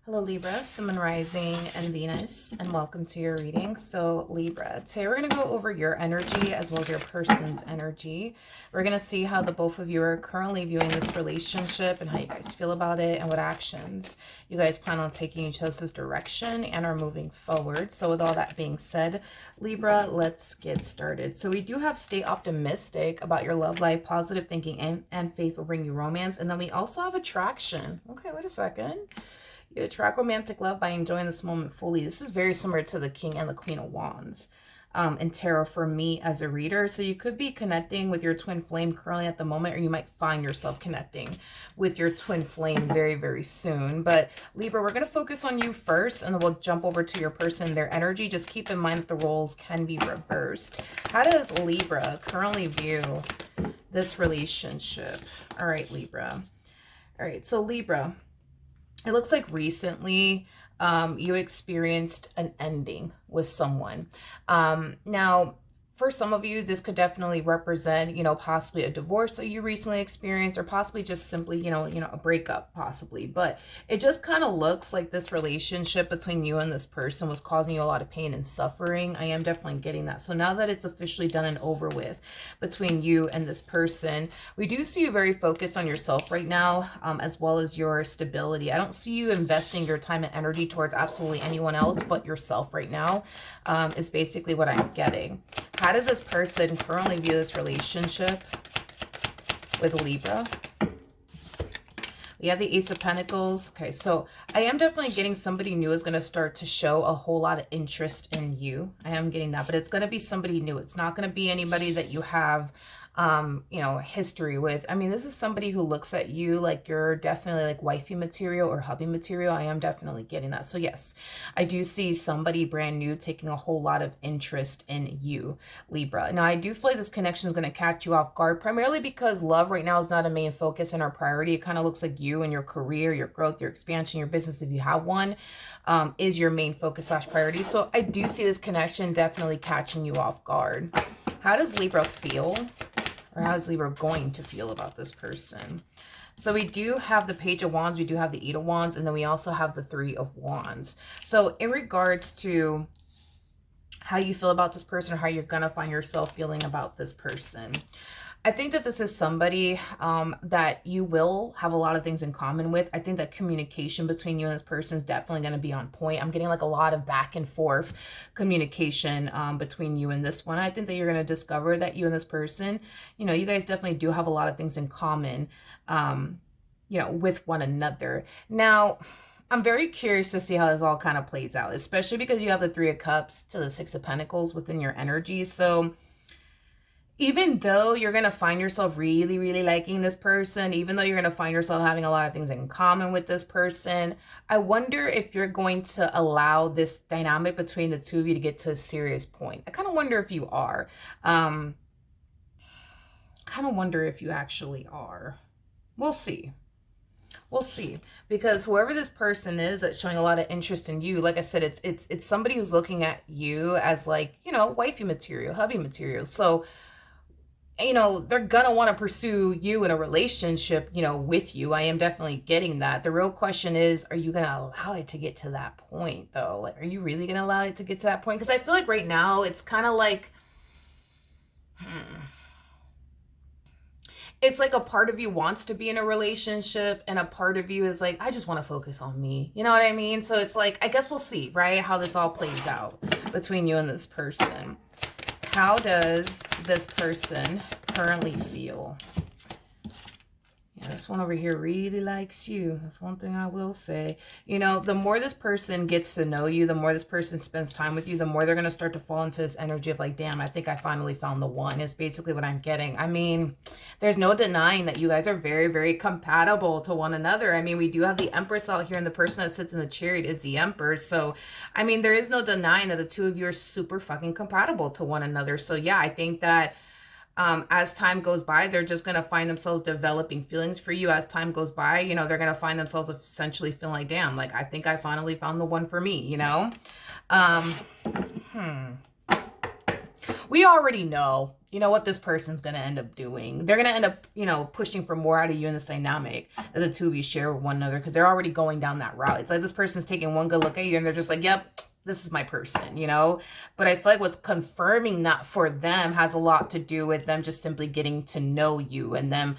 Hello Libra, Sun, Moon, Rising, and Venus, and welcome to your reading. So Libra, today we're going to go over your energy as well as your person's energy. We're going to see how the both of you are currently viewing this relationship and how you guys feel about it and what actions you guys plan on taking each other's direction and are moving forward. So with all that being said, Libra, let's get started. So we do have stay optimistic about your love life, positive thinking and faith will bring you romance. And then we also have attraction. Okay, wait a second. You attract romantic love by enjoying this moment fully. This is very similar to the King and the Queen of Wands in tarot for me as a reader. So you could be connecting with your twin flame currently at the moment, or you might find yourself connecting with your twin flame very, very soon. But Libra, we're going to focus on you first, and then we'll jump over to your person, their energy. Just keep in mind that the roles can be reversed. How does Libra currently view this relationship? All right, Libra. All right, so Libra, it looks like recently you experienced an ending with someone. Now, for some of you, this could definitely represent, possibly a divorce that you recently experienced, or possibly just simply, a breakup, possibly. But it just kind of looks like this relationship between you and this person was causing you a lot of pain and suffering. I am definitely getting that. So now that it's officially done and over with between you and this person, we do see you very focused on yourself right now, as well as your stability. I don't see you investing your time and energy towards absolutely anyone else but yourself right now, is basically what I'm getting. How does this person currently view this relationship with Libra? We have the Ace of Pentacles. Okay, so I am definitely getting somebody new is going to start to show a whole lot of interest in you. I am getting that, but it's going to be somebody new. It's not going to be anybody that you have history with. I mean, this is somebody who looks at you like you're definitely like wifey material or hubby material. I am definitely getting that. So yes, I do see somebody brand new taking a whole lot of interest in you, Libra. Now, I do feel like this connection is going to catch you off guard, primarily because love right now is not a main focus and our priority. It kind of looks like you and your career, your growth, your expansion, your business, if you have one, is your main focus / priority. So I do see this connection definitely catching you off guard. How does Libra feel? Or how is Libra going to feel about this person? So we do have the Page of Wands, we do have the Eight of Wands, and then we also have the Three of Wands. So in regards to how you feel about this person, or how you're going to find yourself feeling about this person, I think that this is somebody that you will have a lot of things in common with. I think that communication between you and this person is definitely going to be on point. I'm getting like a lot of back and forth communication between you and this one. I think that you're going to discover that you and this person, you guys definitely do have a lot of things in common, with one another. Now, I'm very curious to see how this all kind of plays out, especially because you have the Three of Cups to the Six of Pentacles within your energy. So even though you're going to find yourself really, really liking this person, even though you're going to find yourself having a lot of things in common with this person, I wonder if you're going to allow this dynamic between the two of you to get to a serious point. I kind of wonder if you are. Kind of wonder if you actually are. We'll see. We'll see, because whoever this person is that's showing a lot of interest in you, like I said, it's somebody who's looking at you as like, wifey material, hubby material. So they're gonna want to pursue you in a relationship, with you. I am definitely getting that. The real question is, are you gonna allow it to get to that point, though? Like, are you really gonna allow it to get to that point? Because I feel like right now it's kind of like, it's like a part of you wants to be in a relationship, and a part of you is like, I just want to focus on me. You know what I mean? So it's like, I guess we'll see, right, how this all plays out between you and this person. How does this person currently feel? Yeah, this one over here really likes you. That's one thing I will say. The more this person gets to know you, the more this person spends time with you, the more they're going to start to fall into this energy of like, damn, I think I finally found the one, is basically what I'm getting. I mean, there's no denying that you guys are very, very compatible to one another. I mean, we do have the Empress out here, and the person that sits in the chariot is the Emperor. So, I mean, there is no denying that the two of you are super fucking compatible to one another. So yeah, I think that as time goes by, they're just going to find themselves developing feelings for you. As time goes by, they're going to find themselves essentially feeling like, damn, like, I think I finally found the one for me, We already know, what this person's going to end up doing. They're going to end up, pushing for more out of you in this dynamic that the two of you share with one another, because they're already going down that route. It's like this person's taking one good look at you and they're just like, yep, this is my person. But I feel like what's confirming that for them has a lot to do with them just simply getting to know you, and them,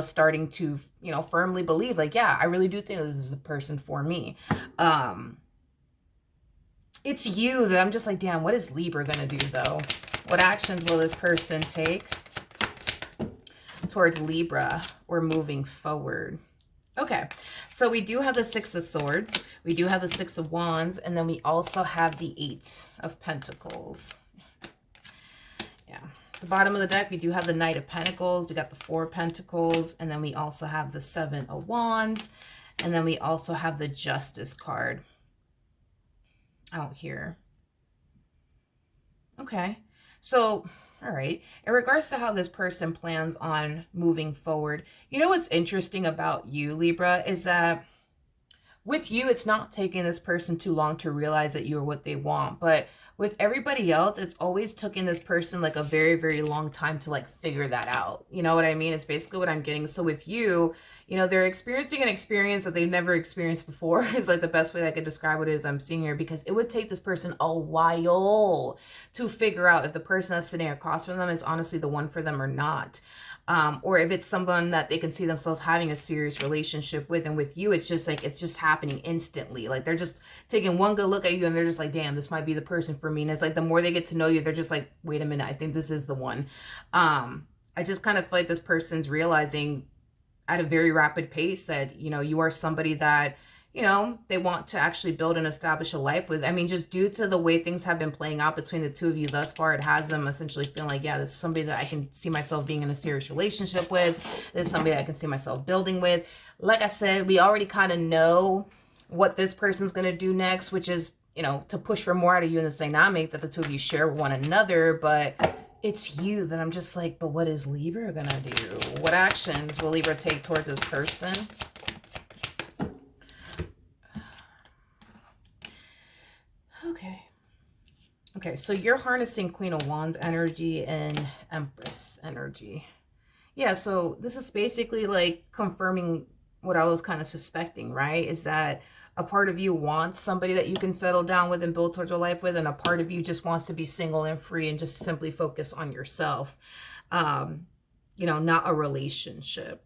starting to, firmly believe like, yeah, I really do think this is the person for me. It's you that I'm just like, damn, what is Libra going to do though? What actions will this person take towards Libra or moving forward? Okay, so we do have the Six of Swords, we do have the Six of Wands, and then we also have the Eight of Pentacles. Yeah, at the bottom of the deck, we do have the Knight of Pentacles, we got the Four of Pentacles, and then we also have the Seven of Wands, and then we also have the Justice card out here. Okay, so all right, in regards to how this person plans on moving forward, what's interesting about you, Libra, is that with you, it's not taking this person too long to realize that you're what they want. But with everybody else, it's always taking this person like a very, very long time to like figure that out. You know what I mean? It's basically what I'm getting. So with you, they're experiencing an experience that they've never experienced before is like the best way I could describe what it is I'm seeing here, because it would take this person a while to figure out if the person that's sitting across from them is honestly the one for them or not. Or if it's someone that they can see themselves having a serious relationship with. And with you, it's just like, it's just happening instantly. Like they're just taking one good look at you and they're just like, damn, this might be the person for me. And it's like, the more they get to know you, they're just like, wait a minute, I think this is the one. I just kind of feel like this person's realizing at a very rapid pace that, you are somebody that, they want to actually build and establish a life with. I mean, just due to the way things have been playing out between the two of you thus far, it has them essentially feeling like, yeah, this is somebody that I can see myself being in a serious relationship with. This is somebody that I can see myself building with. Like I said, we already kind of know what this person's going to do next, which is, to push for more out of you in this dynamic that the two of you share with one another. But it's you that I'm just like, but what is Libra going to do? What actions will Libra take towards this person? Okay, so you're harnessing Queen of Wands energy and Empress energy. Yeah, so this is basically like confirming what I was kind of suspecting, right? Is that a part of you wants somebody that you can settle down with and build towards your life with, and a part of you just wants to be single and free and just simply focus on yourself. Not a relationship.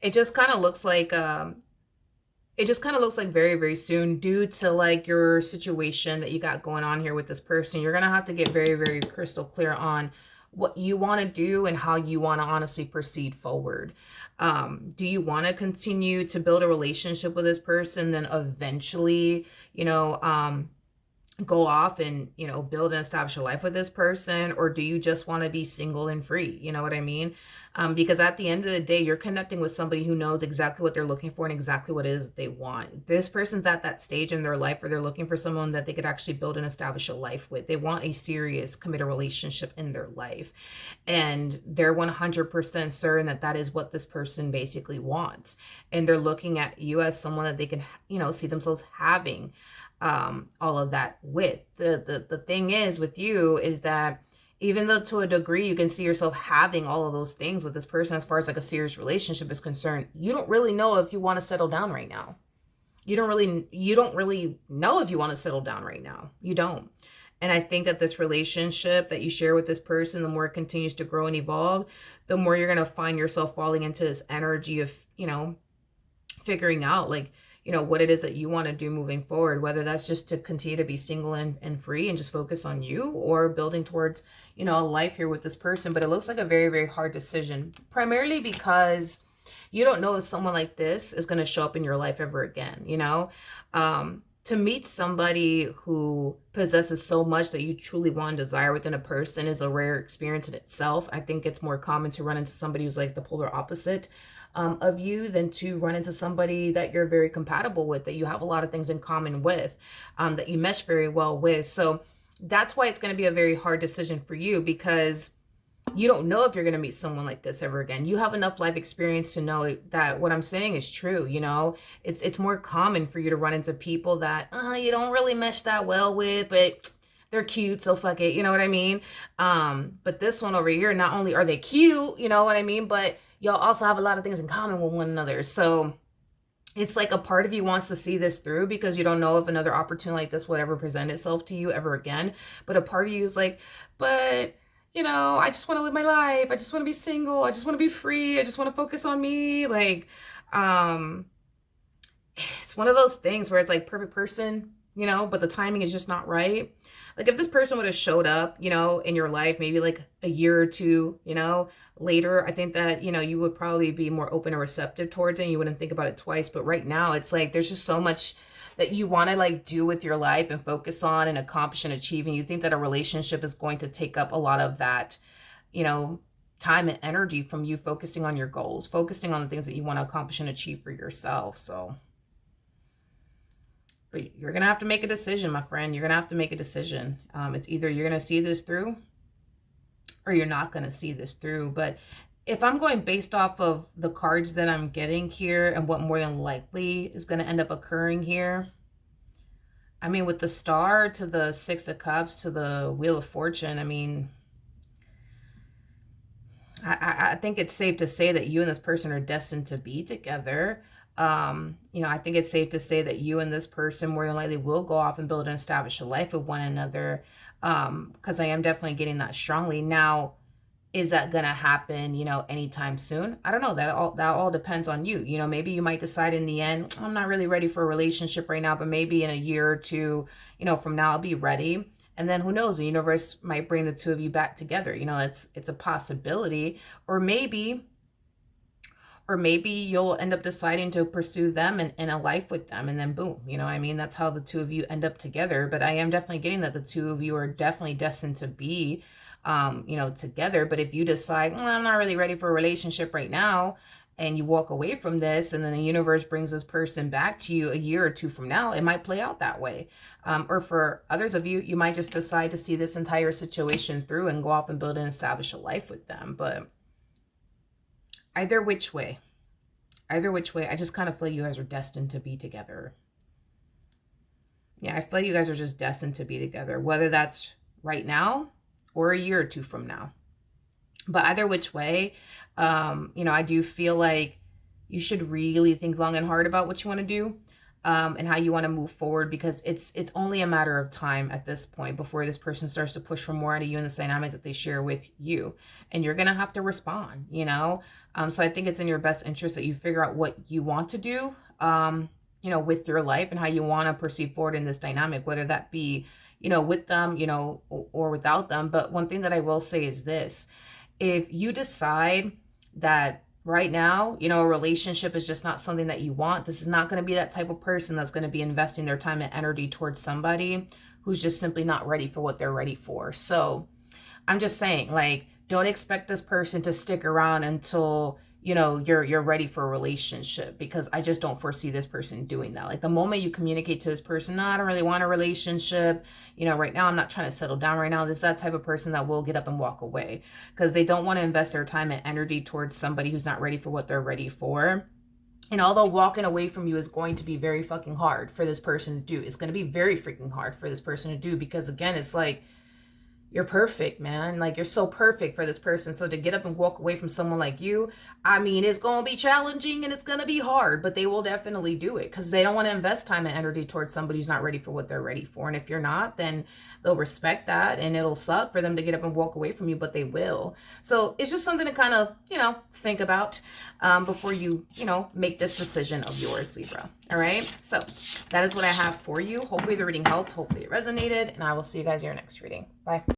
It just kind of looks like very, very soon, due to like your situation that you got going on here with this person, you're going to have to get very, very crystal clear on what you want to do and how you want to honestly proceed forward. Do you want to continue to build a relationship with this person, then eventually, go off and, build and establish a life with this person? Or do you just want to be single and free? You know what I mean? Because at the end of the day, you're connecting with somebody who knows exactly what they're looking for and exactly what it is they want. This person's at that stage in their life where they're looking for someone that they could actually build and establish a life with. They want a serious, committed relationship in their life. And they're 100% certain that that is what this person basically wants. And they're looking at you as someone that they can, see themselves having all of that with. The thing is with you is that even though to a degree you can see yourself having all of those things with this person, as far as like a serious relationship is concerned, you don't really know if you want to settle down right now. You don't really know if you want to settle down right now. You don't. And I think that this relationship that you share with this person, the more it continues to grow and evolve, the more you're going to find yourself falling into this energy of, figuring out like, what it is that you want to do moving forward, whether that's just to continue to be single and free and just focus on you, or building towards, a life here with this person. But it looks like a very, very hard decision, primarily because you don't know if someone like this is going to show up in your life ever again, to meet somebody who possesses so much that you truly want and desire within a person is a rare experience in itself. I think it's more common to run into somebody who's like the polar opposite of you than to run into somebody that you're very compatible with, that you have a lot of things in common with, that you mesh very well with. So that's why it's going to be a very hard decision for you, because you don't know if you're going to meet someone like this ever again. You have enough life experience to know that what I'm saying is true. You know, it's more common for you to run into people that you don't really mesh that well with, but they're cute, so fuck it. You know what I mean? But this one over here, not only are they cute, you know what I mean, but y'all also have a lot of things in common with one another. So it's like a part of you wants to see this through because you don't know if another opportunity like this would ever present itself to you ever again. But a part of you is like, but you know, I just want to live my life. I just want to be single. I just want to be free. I just want to focus on me. Like, it's one of those things where it's like perfect person, you know, but the timing is just not right. Like if this person would have showed up, you know, in your life, maybe like a year or two, you know, later, I think that, you know, you would probably be more open and receptive towards it and you wouldn't think about it twice. But right now it's like, there's just so much that you want to like do with your life and focus on and accomplish and achieve. And you think that a relationship is going to take up a lot of that, you know, time and energy from you focusing on your goals, focusing on the things that you want to accomplish and achieve for yourself. So, but you're going to have to make a decision, my friend. You're going to have to make a decision. It's either you're going to see this through or you're not going to see this through. But if I'm going based off of the cards that I'm getting here and what more than likely is going to end up occurring here, I mean, with the Star to the Six of Cups to the Wheel of Fortune, I mean, I think it's safe to say that you and this person are destined to be together. You know, I think it's safe to say that you and this person more than likely will go off and build and establish a life with one another. Because I am definitely getting that strongly. Now, is that going to happen, you know, anytime soon? I don't know. That all depends on you. You know, maybe you might decide in the end, I'm not really ready for a relationship right now, but maybe in a year or two, you know, from now I'll be ready. And then who knows, the universe might bring the two of you back together. You know, it's a possibility. Or maybe you'll end up deciding to pursue them and in a life with them, and then boom, you know, I mean, that's how the two of you end up together. But I am definitely getting that the two of you are definitely destined to be, you know, together. But if you decide, I'm not really ready for a relationship right now, and you walk away from this, and then the universe brings this person back to you a year or two from now, it might play out that way. Or for others of you, you might just decide to see this entire situation through and go off and build and establish a life with them. But either which way, I just kind of feel you guys are destined to be together. Yeah, I feel you guys are just destined to be together, whether that's right now or a year or two from now. But either which way, you know, I do feel like you should really think long and hard about what you want to do, and how you want to move forward, because it's only a matter of time at this point before this person starts to push for more out of you in the dynamic that they share with you, and you're gonna have to respond, you know. So I think it's in your best interest that you figure out what you want to do, you know, with your life and how you want to proceed forward in this dynamic, whether that be, you know, with them, you know, or without them. But one thing that I will say is this: if you decide that right now, you know, a relationship is just not something that you want, this is not going to be that type of person that's going to be investing their time and energy towards somebody who's just simply not ready for what they're ready for. So I'm just saying, like, don't expect this person to stick around until, you know, you're ready for a relationship, because I just don't foresee this person doing that. Like, the moment you communicate to this person, no, I don't really want a relationship, you know, right now I'm not trying to settle down right now, this is that type of person that will get up and walk away, because they don't want to invest their time and energy towards somebody who's not ready for what they're ready for. And although walking away from you is going to be very fucking hard for this person to do, it's going to be very freaking hard for this person to do, because again, it's like, you're perfect, man. Like, you're so perfect for this person. So to get up and walk away from someone like you, I mean, it's going to be challenging and it's going to be hard, but they will definitely do it, because they don't want to invest time and energy towards somebody who's not ready for what they're ready for. And if you're not, then they'll respect that, and it'll suck for them to get up and walk away from you, but they will. So it's just something to kind of, you know, think about before you, you know, make this decision of yours, Libra. All right. So that is what I have for you. Hopefully the reading helped. Hopefully it resonated, and I will see you guys in your next reading. Bye.